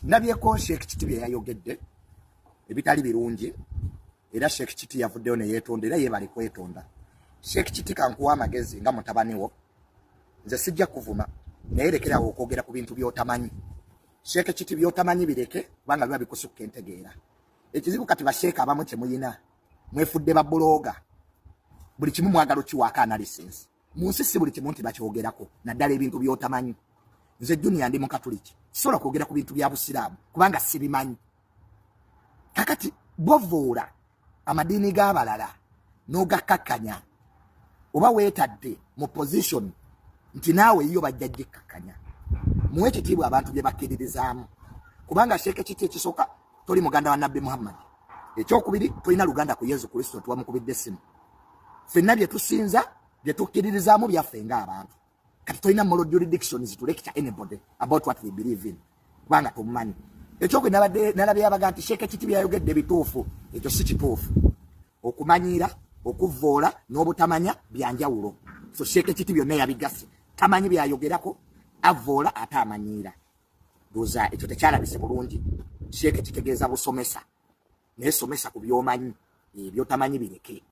Ndabyeko Sheikh Kiti bye yayogedde ebitali birungi era Sheikh Kiti yavuddeyo ne yeetondera ye bali kwetonda. Sheikh Kiti kankuwa amagezi nga mutabaniwo nze sijja kuvuma naye lekerawo okwogera ku bintu by'otamanyi. Sheikh Kiti by'otamanyi bireke kubanga biba bikusukka entegeera. Ekizibu kati basheeka abamu kye muyina mwefudde ba bloga buli kimu mwagalo kiwaaka analysis mu nsi si buli kimu nti bakyogerako naddala ebintu by'otamanyi. Nze dunia ndi mukatuliki sobola kwogera ku bintu bya busiraamu kubanga sibimanyi. Kakati bovuula amadini g'abalala n'ogakkakkanya oba weetadde mu position nti naawe iyo bajja gikkakkanya. Muwe ekitiibwa abantu bye bakkiririzaamu kubanga Sheikh Kiti ekisooka toli muganda wa Nabbi Muhammad. Ekyokubiri tulina luganda ku Yesu Kristo tuwamukubidde essimu. Ffenna bye tusinza bye tukkiririzaamu byaffe ng'abantu. Kati tulina moral jurisdictions to lecture anybody about what we believe in. Kubanga tumumanyi. Ekyokwe nalabye abaga nti Sheikh Kiti byayogedde bituufu. Ekyo si kituufu. Okumanyira, okuvvoola n'obutamanya byanjawulo. So Sheikh Kiti byonna yabigase. Tamanyi byayogerako, avvoola ate amanyiira. Doza ekyo tekyalabise bulungi. Sheikh kitegeeza busomesa. Naye somesa ku by'omanyi, by'otamanyi bireke.